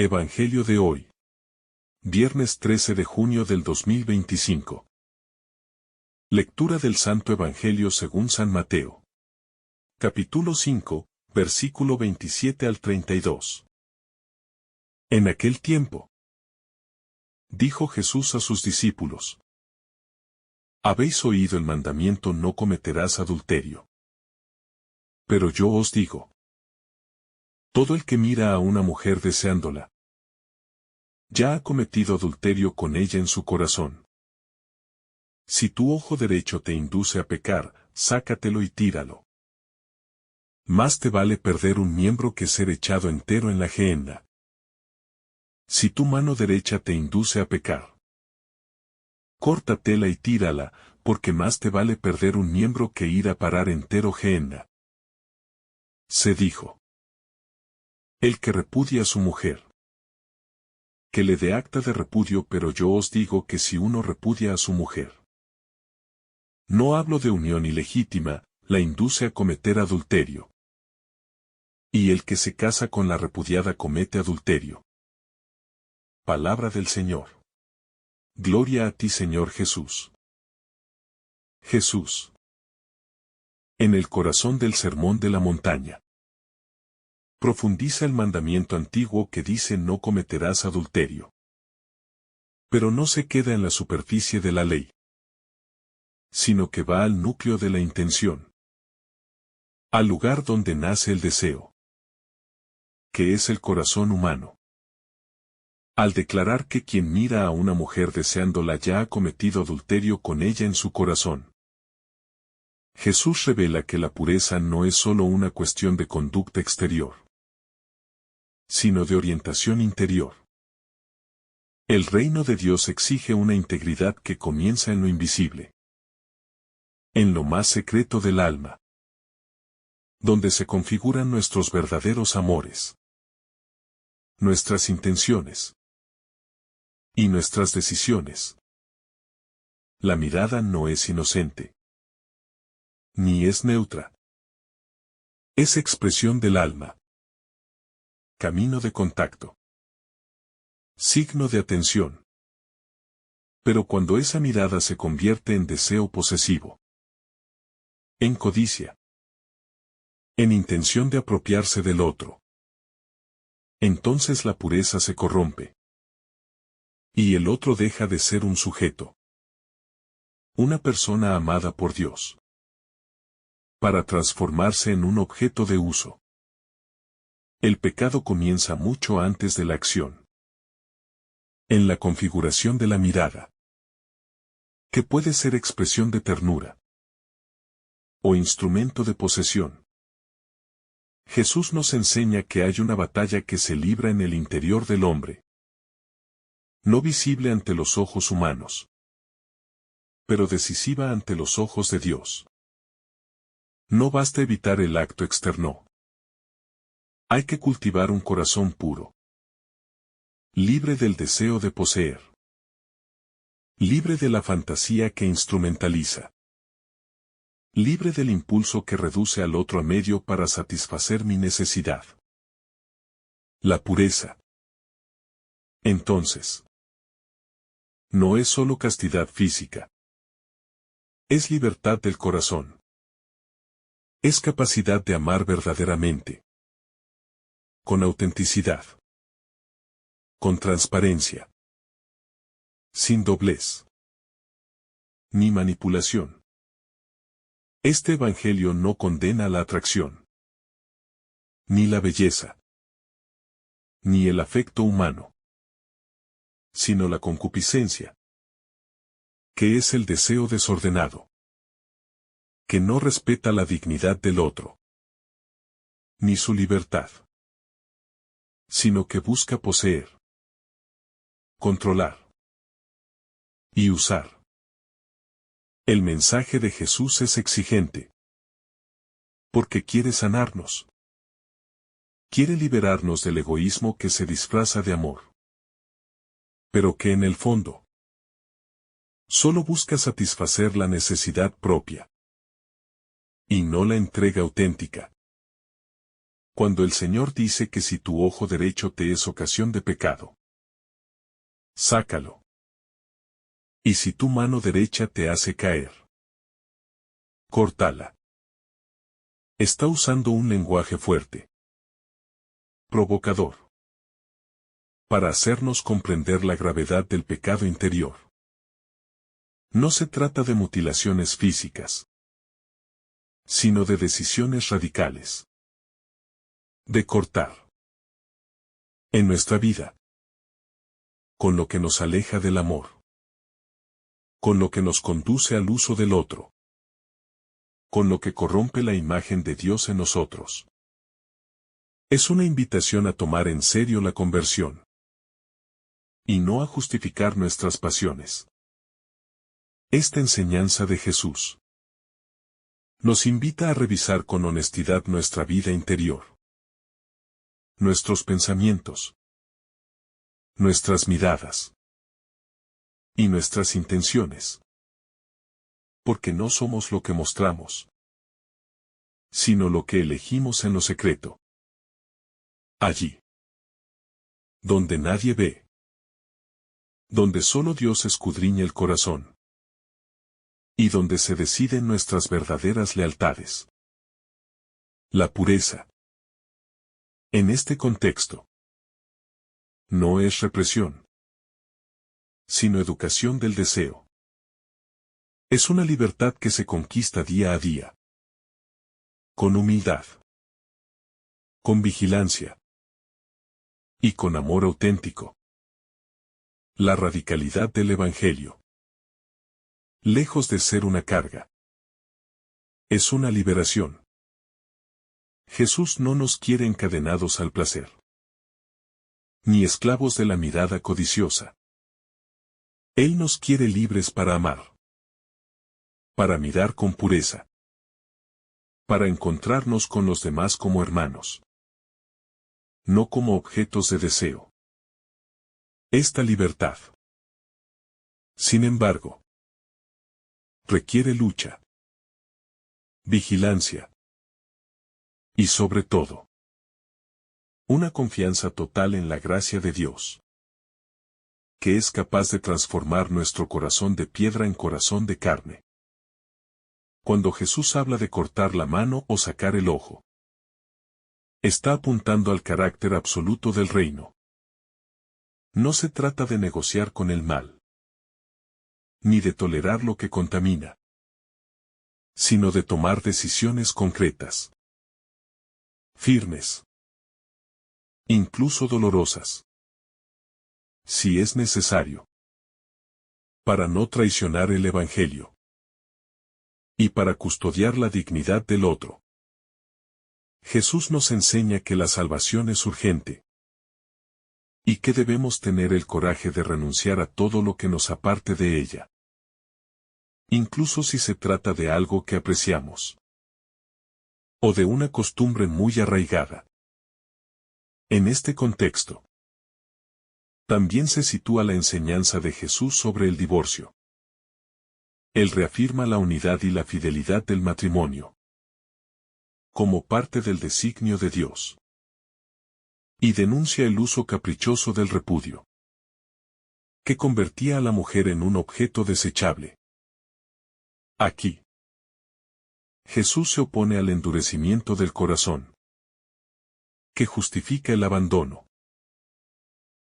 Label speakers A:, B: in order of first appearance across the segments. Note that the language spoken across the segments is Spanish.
A: Evangelio de hoy. Viernes 13 de junio del 2025. Lectura del Santo Evangelio según San Mateo. Capítulo 5, versículo 27 al 32. En aquel tiempo, dijo Jesús a sus discípulos: Habéis oído el mandamiento: no cometerás adulterio. Pero yo os digo: todo el que mira a una mujer deseándola, ya ha cometido adulterio con ella en su corazón. Si tu ojo derecho te induce a pecar, sácatelo y tíralo. Más te vale perder un miembro que ser echado entero en la gehenna. Si tu mano derecha te induce a pecar, córtatela y tírala, porque más te vale perder un miembro que ir a parar entero gehenna. Se dijo: el que repudia a su mujer, que le dé acta de repudio. Pero yo os digo que si uno repudia a su mujer, no hablo de unión ilegítima, la induce a cometer adulterio. Y el que se casa con la repudiada comete adulterio. Palabra del Señor. Gloria a ti, Señor Jesús. Jesús. En el corazón del Sermón de la Montaña, profundiza el mandamiento antiguo que dice: no cometerás adulterio. Pero no se queda en la superficie de la ley, sino que va al núcleo de la intención, al lugar donde nace el deseo, que es el corazón humano. Al declarar que quien mira a una mujer deseándola ya ha cometido adulterio con ella en su corazón, Jesús revela que la pureza no es solo una cuestión de conducta exterior, sino de orientación interior. El reino de Dios exige una integridad que comienza en lo invisible, en lo más secreto del alma, donde se configuran nuestros verdaderos amores, nuestras intenciones y nuestras decisiones. La mirada no es inocente, ni es neutra. Es expresión del alma, camino de contacto, signo de atención. Pero cuando esa mirada se convierte en deseo posesivo, en codicia, en intención de apropiarse del otro, entonces la pureza se corrompe, y el otro deja de ser un sujeto, una persona amada por Dios, para transformarse en un objeto de uso. El pecado comienza mucho antes de la acción, en la configuración de la mirada, que puede ser expresión de ternura o instrumento de posesión. Jesús nos enseña que hay una batalla que se libra en el interior del hombre, no visible ante los ojos humanos, pero decisiva ante los ojos de Dios. No basta evitar el acto externo. Hay que cultivar un corazón puro, libre del deseo de poseer, libre de la fantasía que instrumentaliza, libre del impulso que reduce al otro a medio para satisfacer mi necesidad. La pureza, entonces, no es solo castidad física. Es libertad del corazón. Es capacidad de amar verdaderamente, con autenticidad, con transparencia, sin doblez, ni manipulación. Este Evangelio no condena la atracción, ni la belleza, ni el afecto humano, sino la concupiscencia, que es el deseo desordenado, que no respeta la dignidad del otro, ni su libertad, sino que busca poseer, controlar y usar. El mensaje de Jesús es exigente, porque quiere sanarnos. Quiere liberarnos del egoísmo que se disfraza de amor, pero que en el fondo solo busca satisfacer la necesidad propia, y no la entrega auténtica. Cuando el Señor dice que si tu ojo derecho te es ocasión de pecado, sácalo. Y si tu mano derecha te hace caer, córtala. Está usando un lenguaje fuerte, provocador, para hacernos comprender la gravedad del pecado interior. No se trata de mutilaciones físicas, sino de decisiones radicales. De cortar. En nuestra vida. Con lo que nos aleja del amor. Con lo que nos conduce al uso del otro. Con lo que corrompe la imagen de Dios en nosotros. Es una invitación a tomar en serio la conversión. Y no a justificar nuestras pasiones. Esta enseñanza de Jesús nos invita a revisar con honestidad nuestra vida interior. Nuestros pensamientos. Nuestras miradas. Y nuestras intenciones. Porque no somos lo que mostramos, sino lo que elegimos en lo secreto. Allí. Donde nadie ve. Donde solo Dios escudriña el corazón. Y donde se deciden nuestras verdaderas lealtades. La pureza. En este contexto. No es represión, sino educación del deseo. Es una libertad que se conquista día a día. Con humildad. Con vigilancia. Y con amor auténtico. La radicalidad del Evangelio. Lejos de ser una carga. Es una liberación. Jesús no nos quiere encadenados al placer. Ni esclavos de la mirada codiciosa. Él nos quiere libres para amar. Para mirar con pureza. Para encontrarnos con los demás como hermanos. No como objetos de deseo. Esta libertad, sin embargo, requiere lucha, vigilancia y sobre todo, una confianza total en la gracia de Dios, que es capaz de transformar nuestro corazón de piedra en corazón de carne. Cuando Jesús habla de cortar la mano o sacar el ojo, está apuntando al carácter absoluto del reino. No se trata de negociar con el mal, ni de tolerar lo que contamina, sino de tomar decisiones concretas, firmes, incluso dolorosas, si es necesario, para no traicionar el Evangelio y para custodiar la dignidad del otro. Jesús nos enseña que la salvación es urgente, y que debemos tener el coraje de renunciar a todo lo que nos aparte de ella. Incluso si se trata de algo que apreciamos. O de una costumbre muy arraigada. En este contexto, también se sitúa la enseñanza de Jesús sobre el divorcio. Él reafirma la unidad y la fidelidad del matrimonio, como parte del designio de Dios. Y denuncia el uso caprichoso del repudio, que convertía a la mujer en un objeto desechable. Aquí, Jesús se opone al endurecimiento del corazón, que justifica el abandono,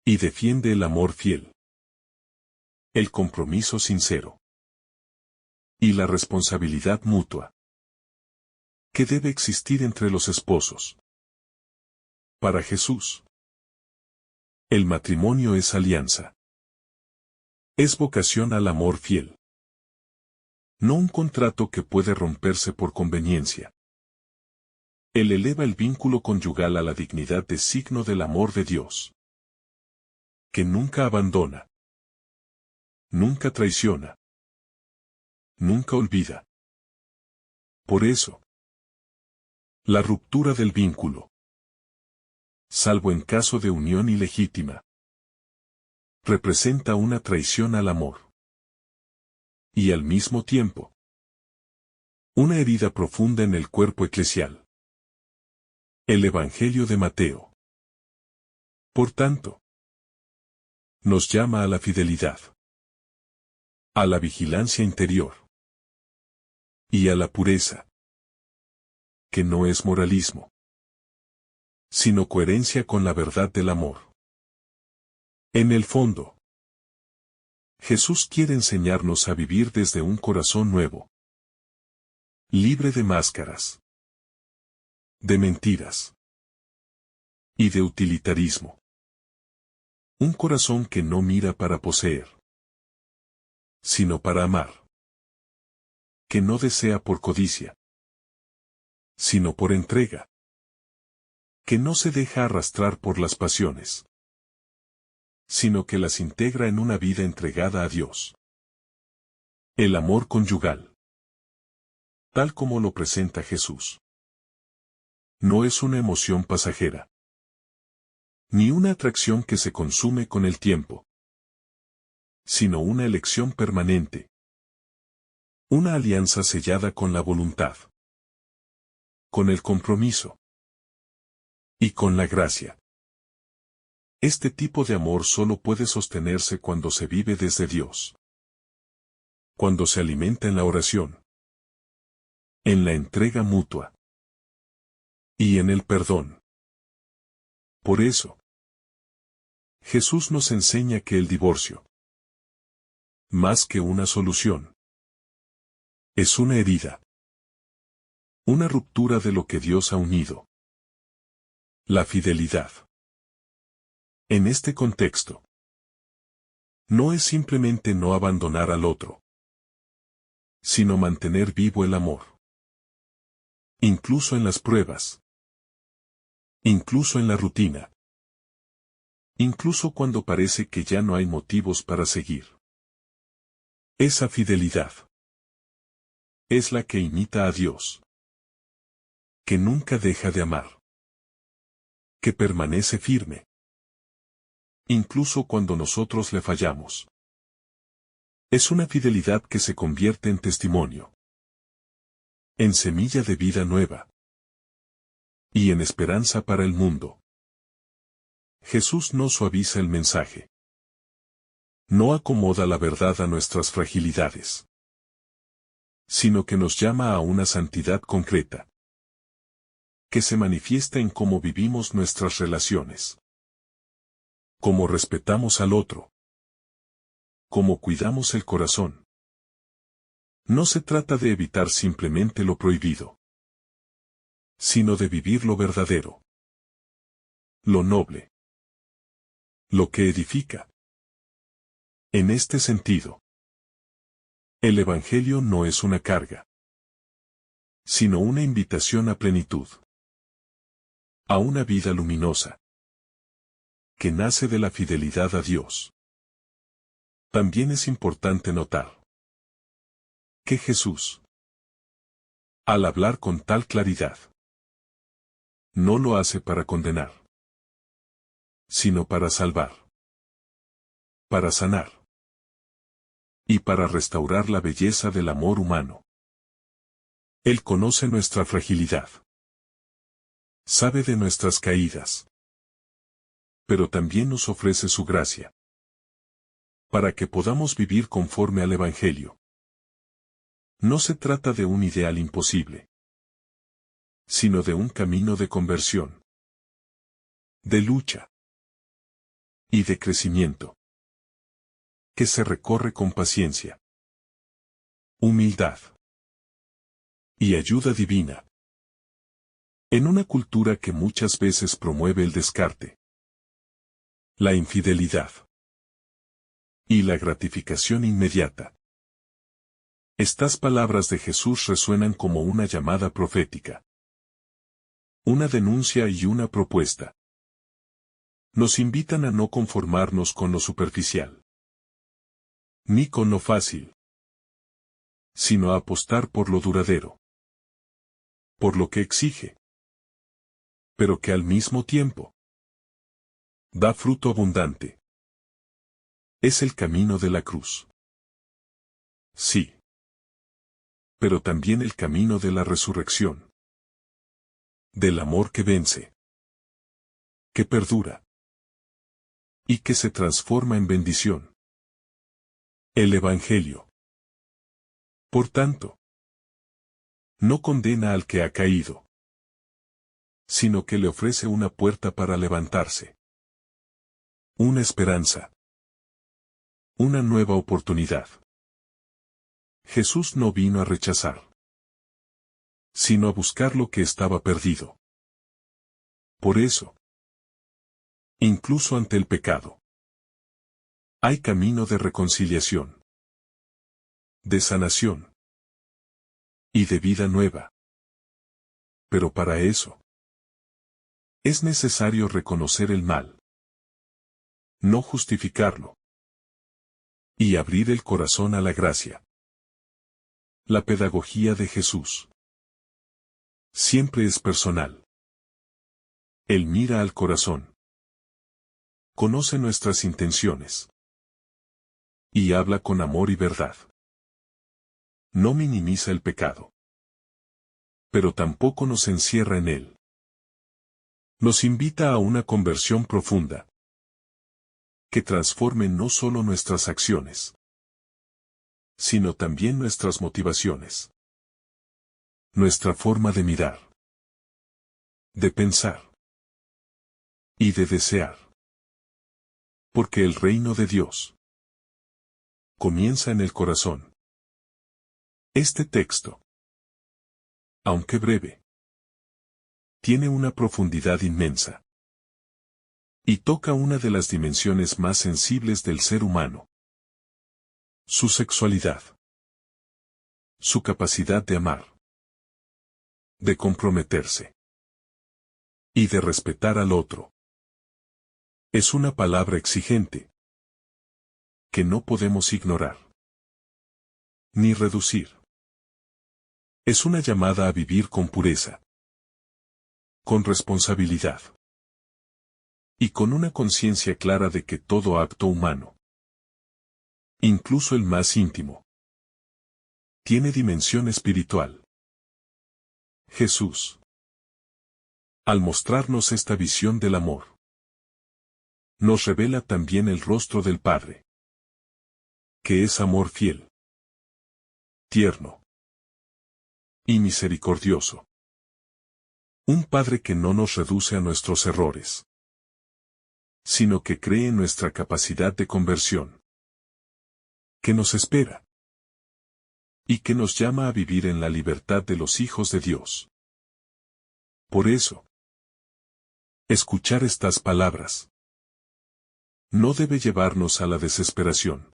A: y defiende el amor fiel, el compromiso sincero, y la responsabilidad mutua, que debe existir entre los esposos. Para Jesús, el matrimonio es alianza. Es vocación al amor fiel. No un contrato que puede romperse por conveniencia. Él eleva el vínculo conyugal a la dignidad de signo del amor de Dios, que nunca abandona, nunca traiciona, nunca olvida. Por eso, la ruptura del vínculo, salvo en caso de unión ilegítima, representa una traición al amor. Y al mismo tiempo, una herida profunda en el cuerpo eclesial. El Evangelio de Mateo. Por tanto, nos llama a la fidelidad, a la vigilancia interior y a la pureza, que no es moralismo, sino coherencia con la verdad del amor. En el fondo, Jesús quiere enseñarnos a vivir desde un corazón nuevo, libre de máscaras, de mentiras y de utilitarismo. Un corazón que no mira para poseer, sino para amar. Que no desea por codicia, sino por entrega. Que no se deja arrastrar por las pasiones, sino que las integra en una vida entregada a Dios. El amor conyugal, tal como lo presenta Jesús, no es una emoción pasajera, ni una atracción que se consume con el tiempo, sino una elección permanente. Una alianza sellada con la voluntad, con el compromiso y con la gracia. Este tipo de amor solo puede sostenerse cuando se vive desde Dios, cuando se alimenta en la oración, en la entrega mutua y en el perdón. Por eso, Jesús nos enseña que el divorcio, más que una solución, es una herida, una ruptura de lo que Dios ha unido. La fidelidad. En este contexto, no es simplemente no abandonar al otro, sino mantener vivo el amor. Incluso en las pruebas. Incluso en la rutina. Incluso cuando parece que ya no hay motivos para seguir. Esa fidelidad es la que imita a Dios, que nunca deja de amar, que permanece firme, incluso cuando nosotros le fallamos. Es una fidelidad que se convierte en testimonio, en semilla de vida nueva y en esperanza para el mundo. Jesús no suaviza el mensaje. No acomoda la verdad a nuestras fragilidades, sino que nos llama a una santidad concreta, que se manifiesta en cómo vivimos nuestras relaciones, cómo respetamos al otro, cómo cuidamos el corazón. No se trata de evitar simplemente lo prohibido, sino de vivir lo verdadero, lo noble, lo que edifica. En este sentido, el Evangelio no es una carga, sino una invitación a plenitud, a una vida luminosa, que nace de la fidelidad a Dios. También es importante notar que Jesús, al hablar con tal claridad, no lo hace para condenar, sino para salvar, para sanar y para restaurar la belleza del amor humano. Él conoce nuestra fragilidad, sabe de nuestras caídas, pero también nos ofrece su gracia, para que podamos vivir conforme al Evangelio. No se trata de un ideal imposible, sino de un camino de conversión, de lucha y de crecimiento, que se recorre con paciencia, humildad y ayuda divina. En una cultura que muchas veces promueve el descarte, la infidelidad y la gratificación inmediata, estas palabras de Jesús resuenan como una llamada profética, una denuncia y una propuesta. Nos invitan a no conformarnos con lo superficial, ni con lo fácil, sino a apostar por lo duradero, por lo que exige, pero que al mismo tiempo da fruto abundante. Es el camino de la cruz. Sí. Pero también el camino de la resurrección. del amor que vence, que perdura y que se transforma en bendición. El Evangelio, por tanto, no condena al que ha caído, sino que le ofrece una puerta para levantarse, una esperanza, una nueva oportunidad. Jesús no vino a rechazar, sino a buscar lo que estaba perdido. Por eso, incluso ante el pecado, hay camino de reconciliación, de sanación y de vida nueva. Pero para eso, es necesario reconocer el mal, no justificarlo, y abrir el corazón a la gracia. La pedagogía de Jesús siempre es personal. Él mira al corazón, conoce nuestras intenciones y habla con amor y verdad. No minimiza el pecado, pero tampoco nos encierra en él. Nos invita a una conversión profunda, que transforme no solo nuestras acciones, sino también nuestras motivaciones, nuestra forma de mirar, de pensar y de desear. Porque el reino de Dios comienza en el corazón. Este texto, aunque breve, tiene una profundidad inmensa y toca una de las dimensiones más sensibles del ser humano: su sexualidad, su capacidad de amar, de comprometerse y de respetar al otro. Es una palabra exigente que no podemos ignorar ni reducir. Es una llamada a vivir con pureza, con responsabilidad y con una conciencia clara de que todo acto humano, incluso el más íntimo, tiene dimensión espiritual. Jesús, al mostrarnos esta visión del amor, nos revela también el rostro del Padre, que es amor fiel, tierno y misericordioso. Un Padre que no nos reduce a nuestros errores, sino que cree en nuestra capacidad de conversión, que nos espera y que nos llama a vivir en la libertad de los hijos de Dios. Por eso, escuchar estas palabras no debe llevarnos a la desesperación,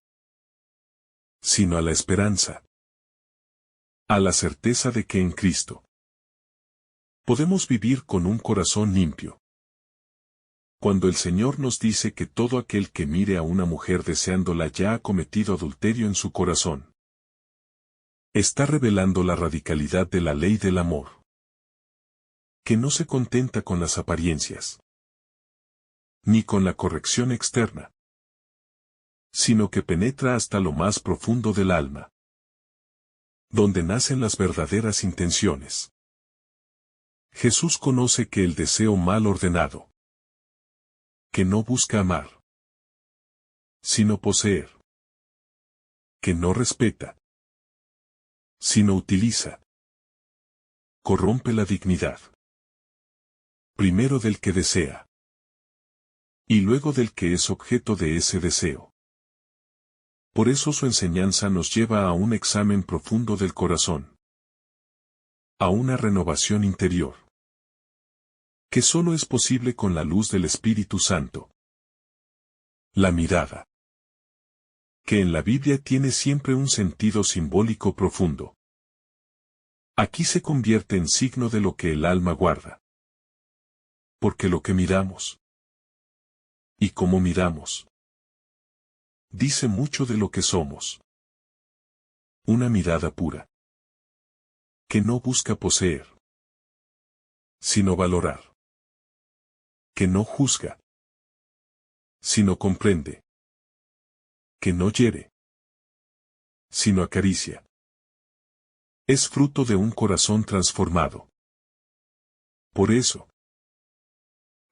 A: sino a la esperanza, a la certeza de que en Cristo podemos vivir con un corazón limpio. Cuando el Señor nos dice que todo aquel que mire a una mujer deseándola ya ha cometido adulterio en su corazón, está revelando la radicalidad de la ley del amor, que no se contenta con las apariencias, ni con la corrección externa, sino que penetra hasta lo más profundo del alma, donde nacen las verdaderas intenciones. Jesús conoce que el deseo mal ordenado, que no busca amar, sino poseer, que no respeta, sino utiliza, corrompe la dignidad, primero del que desea, y luego del que es objeto de ese deseo. Por eso su enseñanza nos lleva a un examen profundo del corazón, a una renovación interior, que solo es posible con la luz del Espíritu Santo. La mirada, que en la Biblia tiene siempre un sentido simbólico profundo, aquí se convierte en signo de lo que el alma guarda. Porque lo que miramos y cómo miramos dice mucho de lo que somos. Una mirada pura, que no busca poseer, sino valorar, que no juzga, sino comprende, que no hiere, sino acaricia. Es fruto de un corazón transformado, Por eso,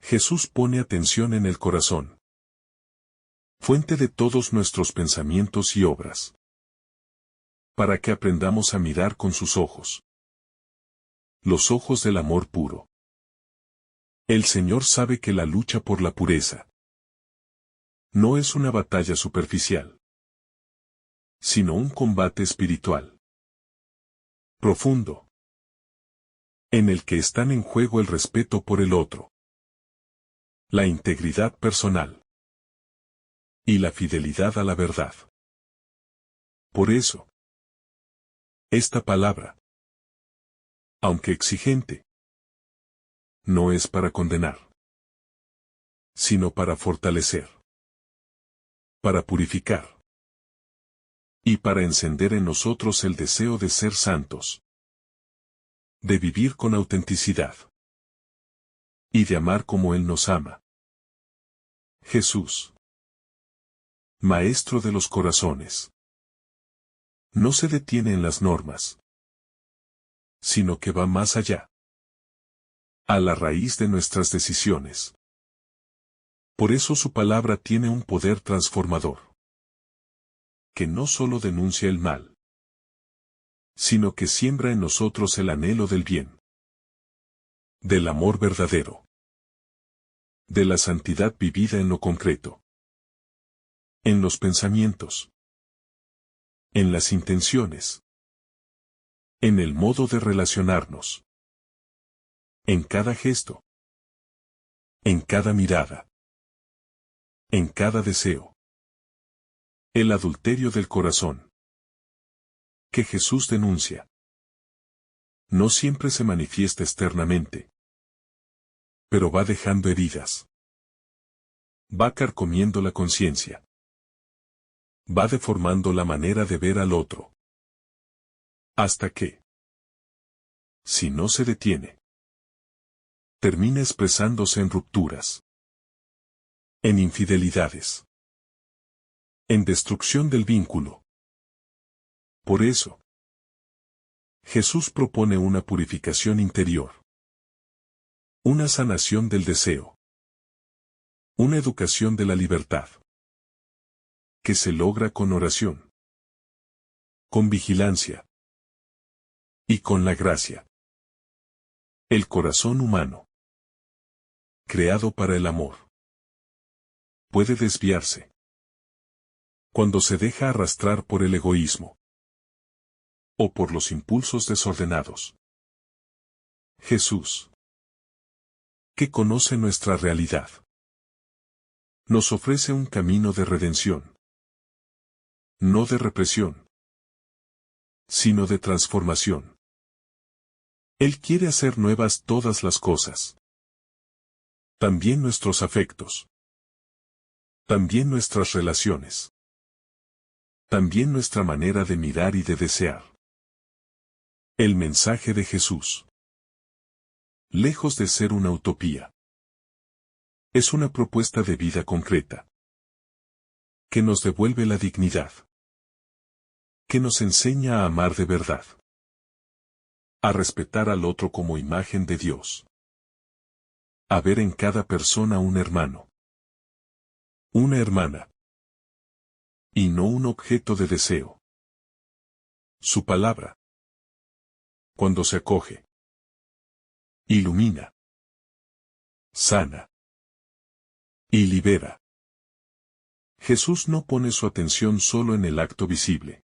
A: Jesús pone atención en el corazón, fuente de todos nuestros pensamientos y obras, para que aprendamos a mirar con sus ojos, los ojos del amor puro. El Señor sabe que la lucha por la pureza no es una batalla superficial, sino un combate espiritual, profundo, en el que están en juego el respeto por el otro, la integridad personal y la fidelidad a la verdad. Por eso, esta palabra, aunque exigente, no es para condenar, sino para fortalecer, para purificar y para encender en nosotros el deseo de ser santos, de vivir con autenticidad y de amar como Él nos ama. Jesús, Maestro de los corazones, no se detiene en las normas, sino que va más allá, a la raíz de nuestras decisiones. Por eso su palabra tiene un poder transformador, que no solo denuncia el mal, sino que siembra en nosotros el anhelo del bien, del amor verdadero, de la santidad vivida en lo concreto, en los pensamientos, en las intenciones, en el modo de relacionarnos, en cada gesto, en cada mirada, en cada deseo. El adulterio del corazón, que Jesús denuncia, no siempre se manifiesta externamente, pero va dejando heridas, va carcomiendo la conciencia, va deformando la manera de ver al otro, hasta que, si no se detiene, termina expresándose en rupturas, en infidelidades, en destrucción del vínculo. Por eso, Jesús propone una purificación interior, una sanación del deseo, una educación de la libertad, que se logra con oración, con vigilancia y con la gracia. El corazón humano, creado para el amor, puede desviarse cuando se deja arrastrar por el egoísmo o por los impulsos desordenados. Jesús, que conoce nuestra realidad, nos ofrece un camino de redención, no de represión, sino de transformación. Él quiere hacer nuevas todas las cosas, también nuestros afectos, también nuestras relaciones, también nuestra manera de mirar y de desear. El mensaje de Jesús, lejos de ser una utopía, es una propuesta de vida concreta, que nos devuelve la dignidad, que nos enseña a amar de verdad, a respetar al otro como imagen de Dios, a ver en cada persona un hermano, una hermana, y no un objeto de deseo. Su palabra, cuando se acoge, ilumina, sana y libera. Jesús no pone su atención solo en el acto visible,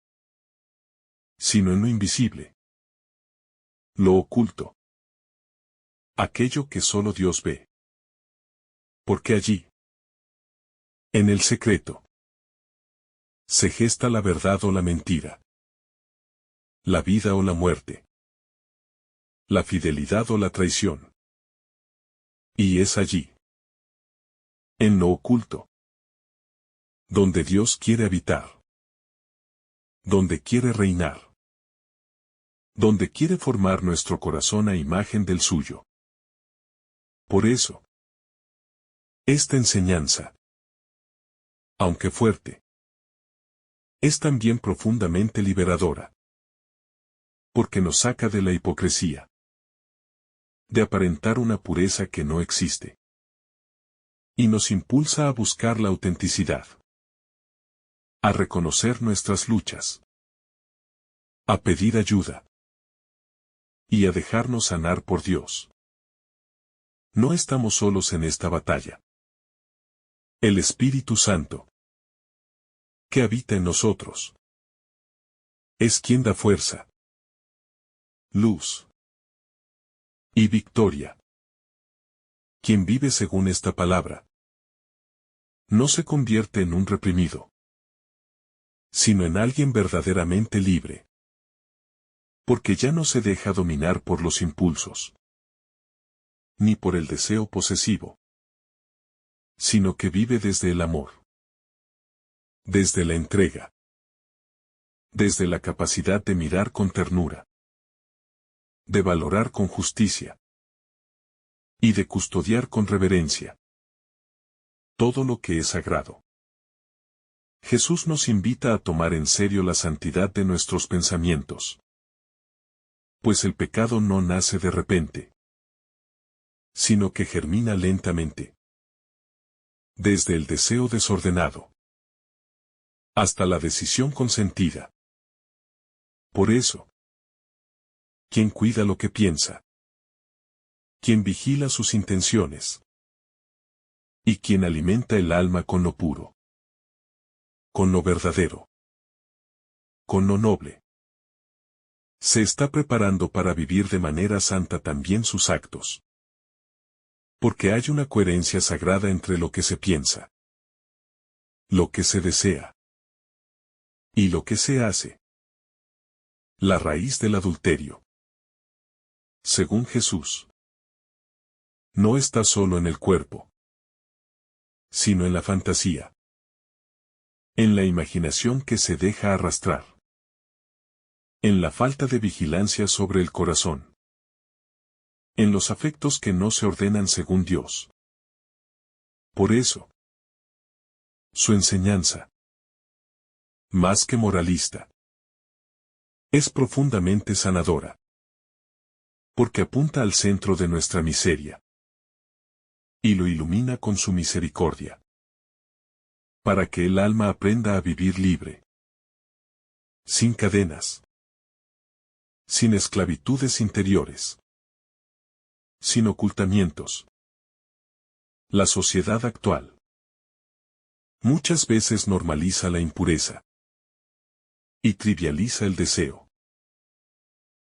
A: sino en lo invisible, lo oculto, aquello que solo Dios ve. Porque allí, en el secreto, se gesta la verdad o la mentira, la vida o la muerte, la fidelidad o la traición. Y es allí, en lo oculto, donde Dios quiere habitar, donde quiere reinar, donde quiere formar nuestro corazón a imagen del suyo. Por eso, esta enseñanza, aunque fuerte, es también profundamente liberadora, porque nos saca de la hipocresía, de aparentar una pureza que no existe. Y nos impulsa a buscar la autenticidad, a reconocer nuestras luchas, a pedir ayuda y a dejarnos sanar por Dios. No estamos solos en esta batalla. El Espíritu Santo, que habita en nosotros, es quien da fuerza, luz y victoria. Quien vive según esta palabra no se convierte en un reprimido, sino en alguien verdaderamente libre, porque ya no se deja dominar por los impulsos, ni por el deseo posesivo, sino que vive desde el amor, desde la entrega, desde la capacidad de mirar con ternura, de valorar con justicia y de custodiar con reverencia todo lo que es sagrado. Jesús nos invita a tomar en serio la santidad de nuestros pensamientos, pues el pecado no nace de repente, sino que germina lentamente, desde el deseo desordenado hasta la decisión consentida. Por eso, quien cuida lo que piensa, quien vigila sus intenciones, y quien alimenta el alma con lo puro, con lo verdadero, con lo noble, se está preparando para vivir de manera santa también sus actos. Porque hay una coherencia sagrada entre lo que se piensa, lo que se desea y lo que se hace. La raíz del adulterio, según Jesús, no está solo en el cuerpo, sino en la fantasía, en la imaginación que se deja arrastrar, en la falta de vigilancia sobre el corazón, en los afectos que no se ordenan según Dios. Por eso, su enseñanza, más que moralista, es profundamente sanadora, porque apunta al centro de nuestra miseria y lo ilumina con su misericordia, para que el alma aprenda a vivir libre, sin cadenas, sin esclavitudes interiores, sin ocultamientos. La sociedad actual muchas veces normaliza la impureza y trivializa el deseo,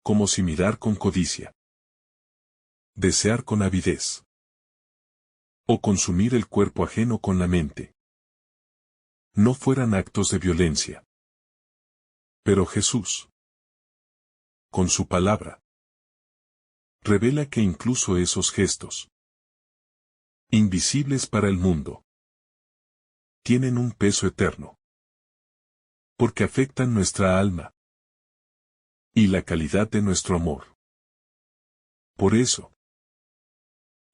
A: como si mirar con codicia, desear con avidez o consumir el cuerpo ajeno con la mente no fueran actos de violencia. Pero Jesús, con su palabra, revela que incluso esos gestos, invisibles para el mundo, tienen un peso eterno, porque afectan nuestra alma y la calidad de nuestro amor. Por eso,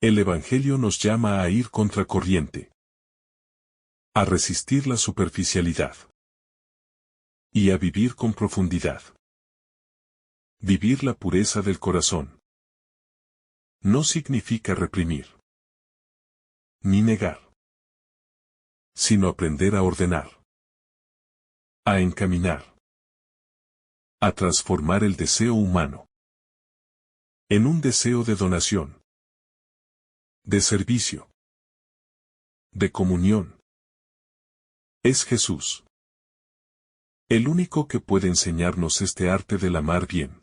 A: el Evangelio nos llama a ir contracorriente, a resistir la superficialidad y a vivir con profundidad. Vivir la pureza del corazón no significa reprimir ni negar, sino aprender a ordenar, a encaminar, a transformar el deseo humano en un deseo de donación, de servicio, de comunión. Es Jesús, el único que puede enseñarnos este arte del amar bien,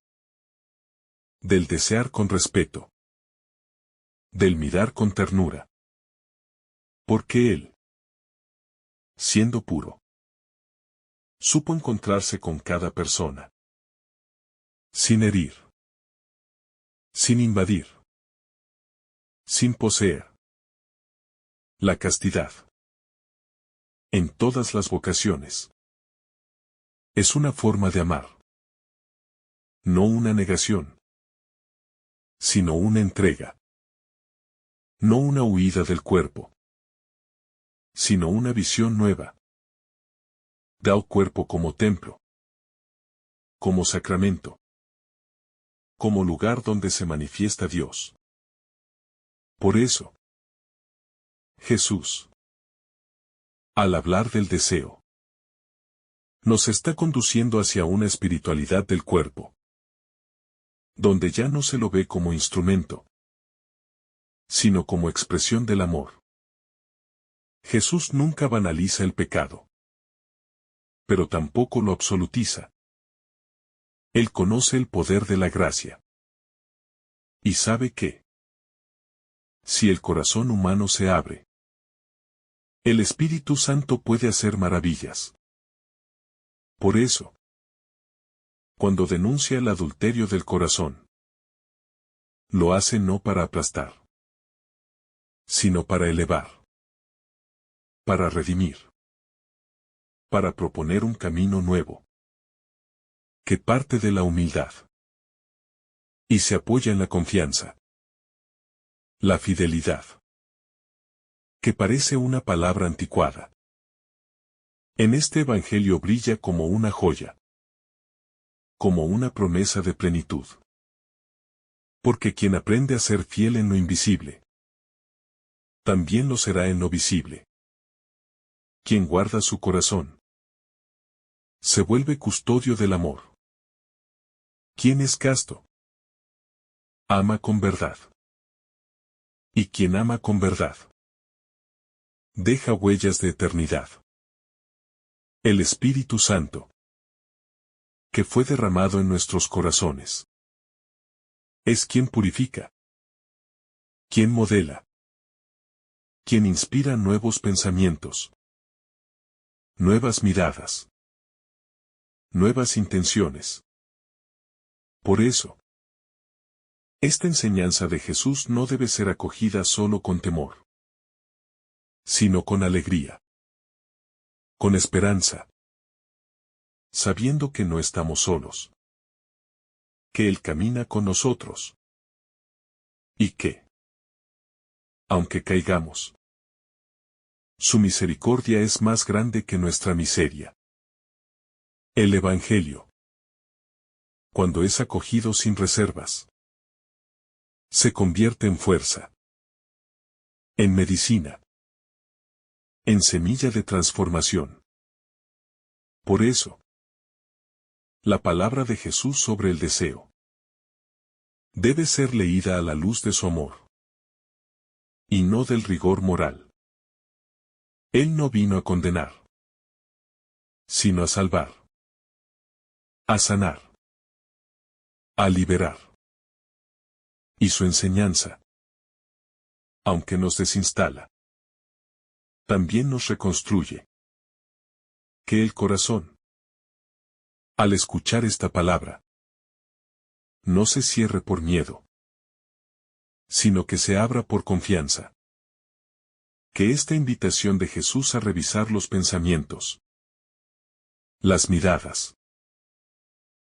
A: del desear con respeto, del mirar con ternura. Porque Él, siendo puro, supo encontrarse con cada persona, sin herir, sin invadir, sin poseer. La castidad, en todas las vocaciones, es una forma de amar, no una negación, sino una entrega, no una huida del cuerpo, sino una visión nueva. Da al cuerpo como templo, como sacramento, como lugar donde se manifiesta Dios. Por eso, Jesús, al hablar del deseo, nos está conduciendo hacia una espiritualidad del cuerpo, donde ya no se lo ve como instrumento, sino como expresión del amor. Jesús nunca banaliza el pecado, pero tampoco lo absolutiza. Él conoce el poder de la gracia. Y sabe que, si el corazón humano se abre, el Espíritu Santo puede hacer maravillas. Por eso, cuando denuncia el adulterio del corazón, lo hace no para aplastar, sino para elevar, para redimir, para proponer un camino nuevo, que parte de la humildad y se apoya en la confianza, la fidelidad, que parece una palabra anticuada. En este Evangelio brilla como una joya, como una promesa de plenitud. Porque quien aprende a ser fiel en lo invisible, también lo será en lo visible. Quien guarda su corazón, se vuelve custodio del amor. Quien es casto, ama con verdad. Y quien ama con verdad, deja huellas de eternidad. El Espíritu Santo, que fue derramado en nuestros corazones, es quien purifica, quien modela, quien inspira nuevos pensamientos, nuevas miradas, nuevas intenciones. Por eso, esta enseñanza de Jesús no debe ser acogida solo con temor, sino con alegría, con esperanza, sabiendo que no estamos solos, que Él camina con nosotros, y que, aunque caigamos, su misericordia es más grande que nuestra miseria. El Evangelio, cuando es acogido sin reservas, se convierte en fuerza, en medicina, en semilla de transformación. Por eso, la palabra de Jesús sobre el deseo debe ser leída a la luz de su amor, y no del rigor moral. Él no vino a condenar, sino a salvar, a sanar, a liberar. Y su enseñanza, aunque nos desinstala, también nos reconstruye. Que el corazón, al escuchar esta palabra, no se cierre por miedo, sino que se abra por confianza. Que esta invitación de Jesús a revisar los pensamientos, las miradas,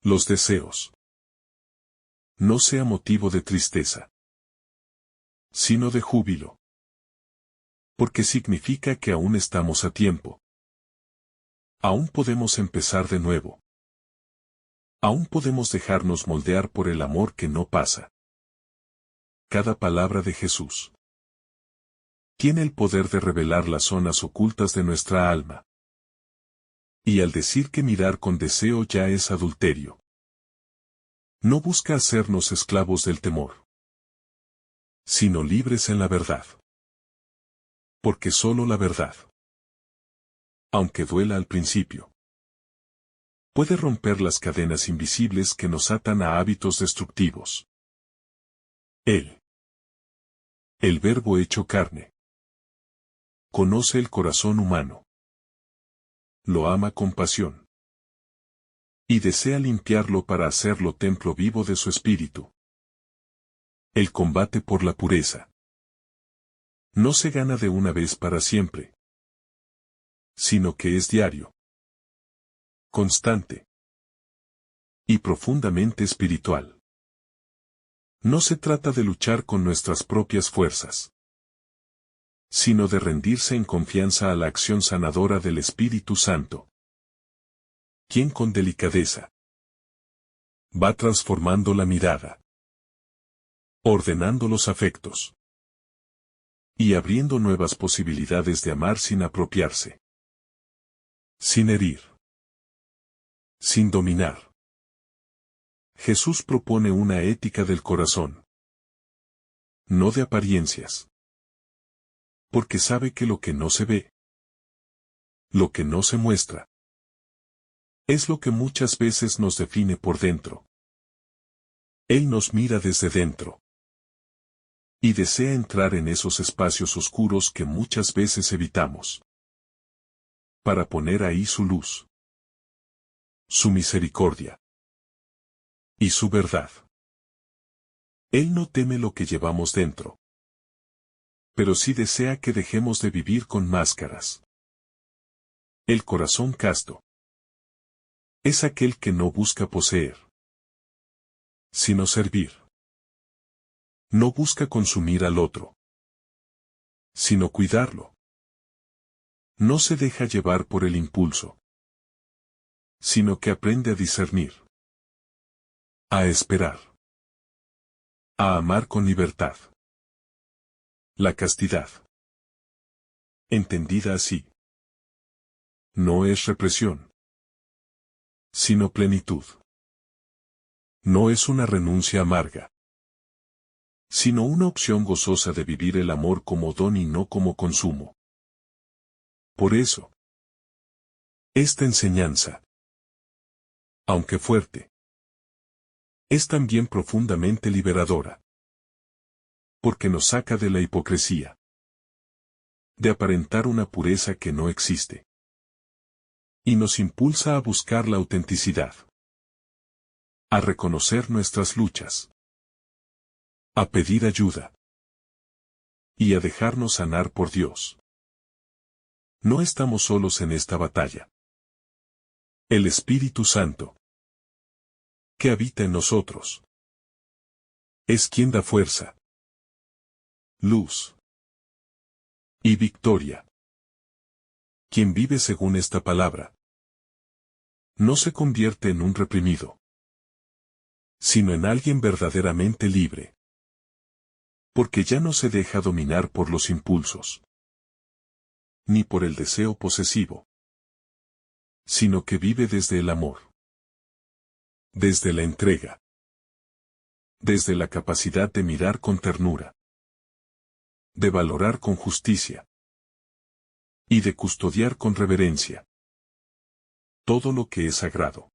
A: los deseos, no sea motivo de tristeza, sino de júbilo. Porque significa que aún estamos a tiempo. Aún podemos empezar de nuevo. Aún podemos dejarnos moldear por el amor que no pasa. Cada palabra de Jesús tiene el poder de revelar las zonas ocultas de nuestra alma. Y al decir que mirar con deseo ya es adulterio, no busca hacernos esclavos del temor, sino libres en la verdad. Porque solo la verdad, aunque duela al principio, puede romper las cadenas invisibles que nos atan a hábitos destructivos. El Verbo hecho carne, conoce el corazón humano, lo ama con pasión, y desea limpiarlo para hacerlo templo vivo de su espíritu. El combate por la pureza no se gana de una vez para siempre, sino que es diario, constante y profundamente espiritual. No se trata de luchar con nuestras propias fuerzas, sino de rendirse en confianza a la acción sanadora del Espíritu Santo, quien con delicadeza va transformando la mirada, ordenando los afectos, y abriendo nuevas posibilidades de amar sin apropiarse, sin herir, sin dominar. Jesús propone una ética del corazón, no de apariencias, porque sabe que lo que no se ve, lo que no se muestra, es lo que muchas veces nos define por dentro. Él nos mira desde dentro y desea entrar en esos espacios oscuros que muchas veces evitamos, para poner ahí su luz, su misericordia y su verdad. Él no teme lo que llevamos dentro, pero sí desea que dejemos de vivir con máscaras. El corazón casto es aquel que no busca poseer, sino servir. No busca consumir al otro, sino cuidarlo. No se deja llevar por el impulso, sino que aprende a discernir, a esperar, a amar con libertad. La castidad, entendida así, no es represión, sino plenitud. No es una renuncia amarga, sino una opción gozosa de vivir el amor como don y no como consumo. Por eso, esta enseñanza, aunque fuerte, es también profundamente liberadora, porque nos saca de la hipocresía, de aparentar una pureza que no existe, y nos impulsa a buscar la autenticidad, a reconocer nuestras luchas, a pedir ayuda y a dejarnos sanar por Dios. No estamos solos en esta batalla. El Espíritu Santo, que habita en nosotros, es quien da fuerza, luz y victoria. Quien vive según esta palabra no se convierte en un reprimido, sino en alguien verdaderamente libre, porque ya no se deja dominar por los impulsos, ni por el deseo posesivo, sino que vive desde el amor, desde la entrega, desde la capacidad de mirar con ternura, de valorar con justicia y de custodiar con reverencia todo lo que es sagrado.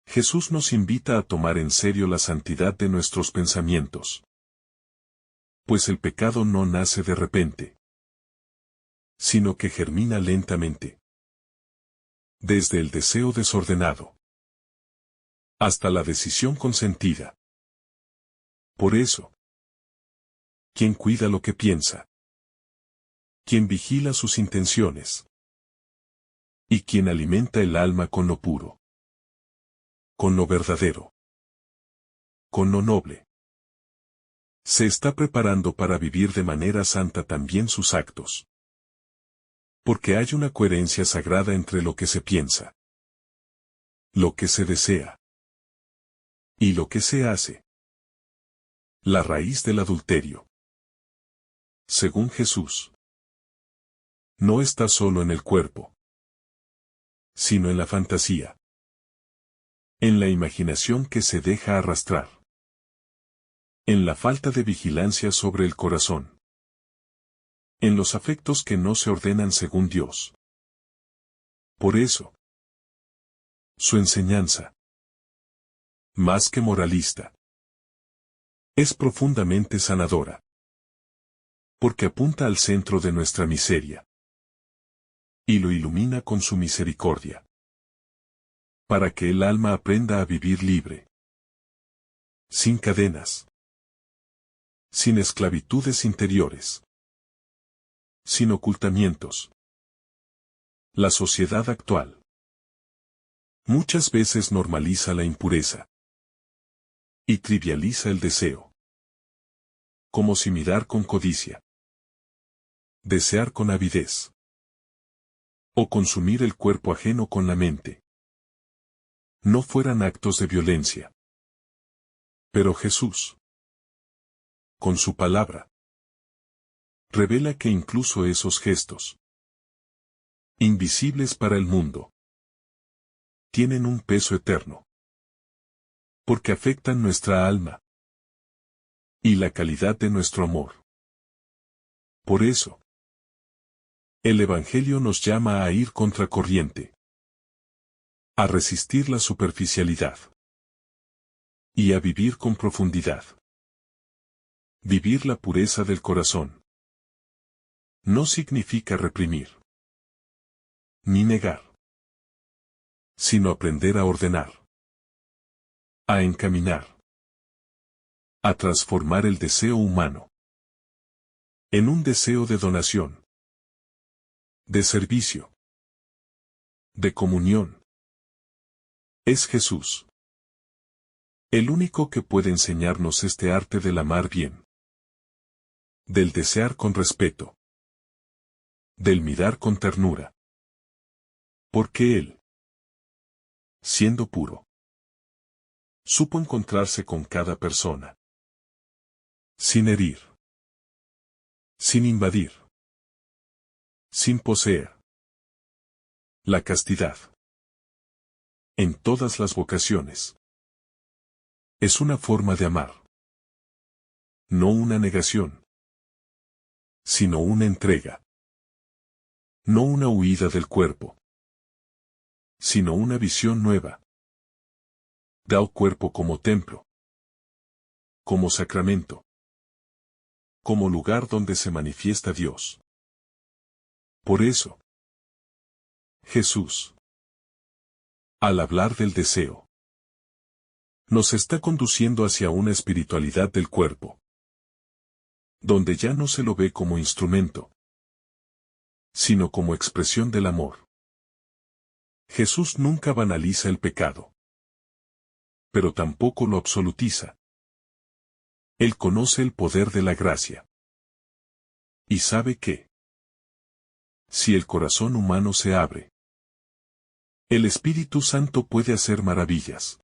A: Jesús nos invita a tomar en serio la santidad de nuestros pensamientos, pues el pecado no nace de repente, sino que germina lentamente, desde el deseo desordenado hasta la decisión consentida. Por eso, quien cuida lo que piensa, quien vigila sus intenciones, y quien alimenta el alma con lo puro, con lo verdadero, con lo noble, se está preparando para vivir de manera santa también sus actos. Porque hay una coherencia sagrada entre lo que se piensa, lo que se desea y lo que se hace. La raíz del adulterio, según Jesús, no está solo en el cuerpo, sino en la fantasía, en la imaginación que se deja arrastrar, en la falta de vigilancia sobre el corazón, en los afectos que no se ordenan según Dios. Por eso, su enseñanza, más que moralista, es profundamente sanadora, porque apunta al centro de nuestra miseria y lo ilumina con su misericordia, para que el alma aprenda a vivir libre, sin cadenas, sin esclavitudes interiores, sin ocultamientos. La sociedad actual muchas veces normaliza la impureza y trivializa el deseo, como si mirar con codicia, desear con avidez o consumir el cuerpo ajeno con la mente no fueran actos de violencia. Pero Jesús, con su palabra, revela que incluso esos gestos, invisibles para el mundo, tienen un peso eterno, porque afectan nuestra alma y la calidad de nuestro amor. Por eso, el Evangelio nos llama a ir contracorriente, a resistir la superficialidad y a vivir con profundidad. Vivir la pureza del corazón no significa reprimir ni negar, sino aprender a ordenar, a encaminar, a transformar el deseo humano en un deseo de donación, de servicio, de comunión. Es Jesús, el único que puede enseñarnos este arte del amar bien, del desear con respeto, del mirar con ternura. Porque Él, siendo puro, supo encontrarse con cada persona, sin herir, sin invadir, sin poseer. La castidad, en todas las vocaciones, es una forma de amar, no una negación, sino una entrega. No una huida del cuerpo, sino una visión nueva. Da al cuerpo como templo, como sacramento, como lugar donde se manifiesta Dios. Por eso, Jesús, al hablar del deseo, nos está conduciendo hacia una espiritualidad del cuerpo, donde ya no se lo ve como instrumento, sino como expresión del amor. Jesús nunca banaliza el pecado, pero tampoco lo absolutiza. Él conoce el poder de la gracia. Y sabe que, si el corazón humano se abre, el Espíritu Santo puede hacer maravillas.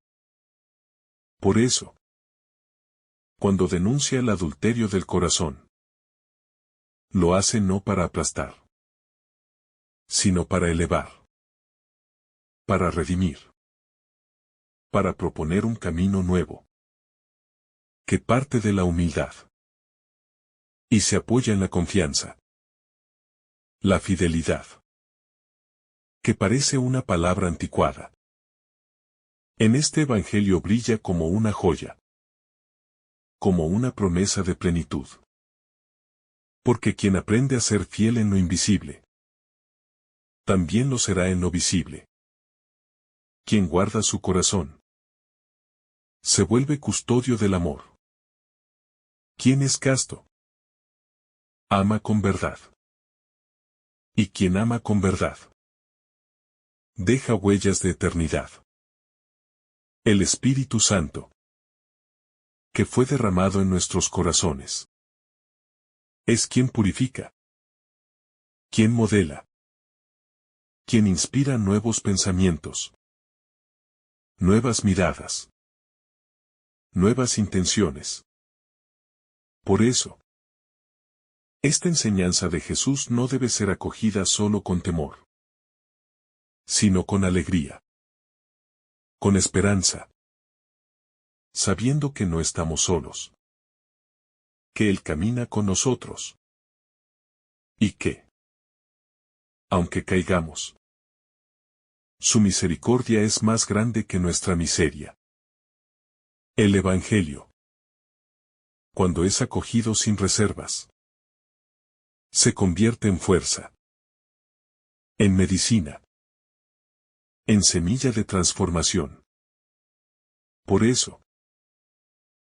A: Por eso, cuando denuncia el adulterio del corazón, lo hace no para aplastar, sino para elevar, para redimir, para proponer un camino nuevo, que parte de la humildad y se apoya en la confianza, la fidelidad, que parece una palabra anticuada. En este Evangelio brilla como una joya, como una promesa de plenitud. Porque quien aprende a ser fiel en lo invisible, también lo será en lo visible. Quien guarda su corazón, se vuelve custodio del amor. Quien es casto, ama con verdad. Y quien ama con verdad, deja huellas de eternidad. El Espíritu Santo, que fue derramado en nuestros corazones, es quien purifica, quien modela, quien inspira nuevos pensamientos, nuevas miradas, nuevas intenciones. Por eso, esta enseñanza de Jesús no debe ser acogida solo con temor, sino con alegría, con esperanza, sabiendo que no estamos solos, que Él camina con nosotros, y que, aunque caigamos, su misericordia es más grande que nuestra miseria. El Evangelio, cuando es acogido sin reservas, se convierte en fuerza, en medicina, en semilla de transformación. Por eso,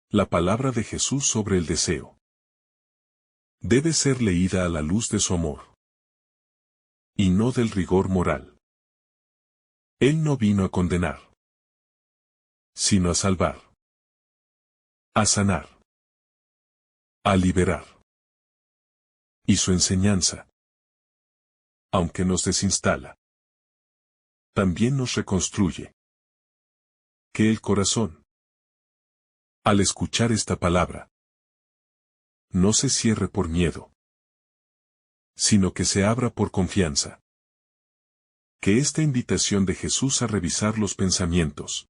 A: la palabra de Jesús sobre el deseo debe ser leída a la luz de su amor, y no del rigor moral. Él no vino a condenar, sino a salvar, a sanar, a liberar. Y su enseñanza, aunque nos desinstala, también nos reconstruye. Que el corazón, al escuchar esta palabra, no se cierre por miedo, sino que se abra por confianza. Que esta invitación de Jesús a revisar los pensamientos,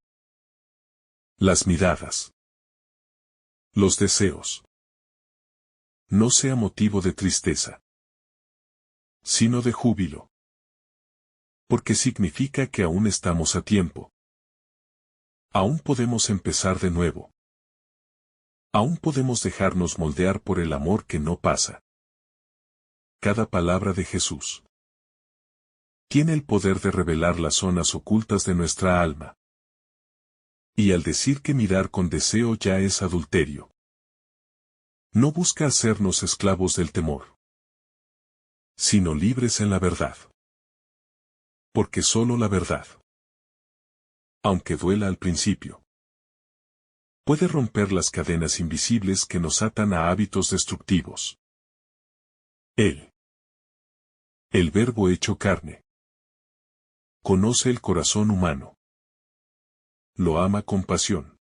A: las miradas, los deseos, no sea motivo de tristeza, sino de júbilo. Porque significa que aún estamos a tiempo. Aún podemos empezar de nuevo. Aún podemos dejarnos moldear por el amor que no pasa. Cada palabra de Jesús tiene el poder de revelar las zonas ocultas de nuestra alma. Y al decir que mirar con deseo ya es adulterio, no busca hacernos esclavos del temor, sino libres en la verdad. Porque solo la verdad, aunque duela al principio, puede romper las cadenas invisibles que nos atan a hábitos destructivos. El Verbo hecho carne, conoce el corazón humano, lo ama con pasión,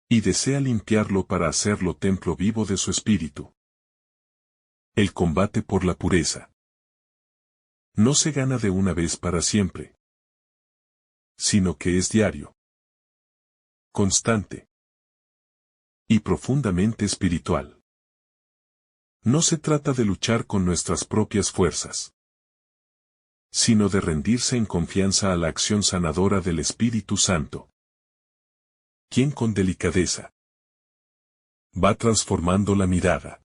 A: y desea limpiarlo para hacerlo templo vivo de su espíritu. El combate por la pureza no se gana de una vez para siempre, sino que es diario, constante y profundamente espiritual. No se trata de luchar con nuestras propias fuerzas, sino de rendirse en confianza a la acción sanadora del Espíritu Santo, quien con delicadeza va transformando la mirada,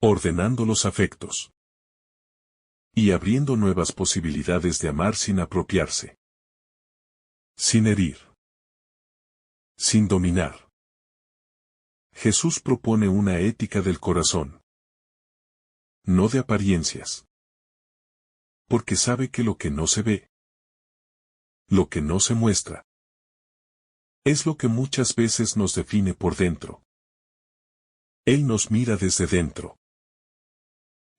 A: ordenando los afectos y abriendo nuevas posibilidades de amar sin apropiarse, sin herir, sin dominar. Jesús propone una ética del corazón, no de apariencias, porque sabe que lo que no se ve, lo que no se muestra, es lo que muchas veces nos define por dentro. Él nos mira desde dentro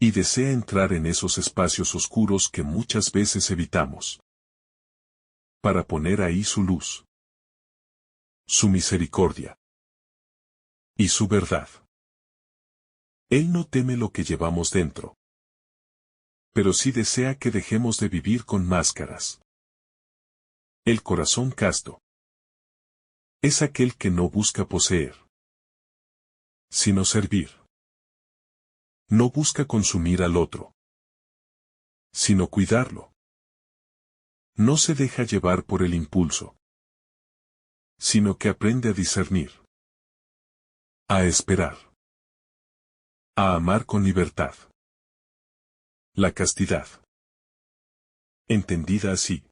A: y desea entrar en esos espacios oscuros que muchas veces evitamos, para poner ahí su luz, su misericordia y su verdad. Él no teme lo que llevamos dentro, pero sí desea que dejemos de vivir con máscaras. El corazón casto es aquel que no busca poseer, sino servir. No busca consumir al otro, sino cuidarlo. No se deja llevar por el impulso, sino que aprende a discernir, a esperar, a amar con libertad. La castidad, entendida así,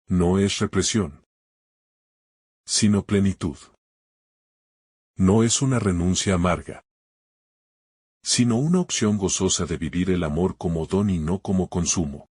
A: no es represión, sino plenitud. No es una renuncia amarga, sino una opción gozosa de vivir el amor como don y no como consumo.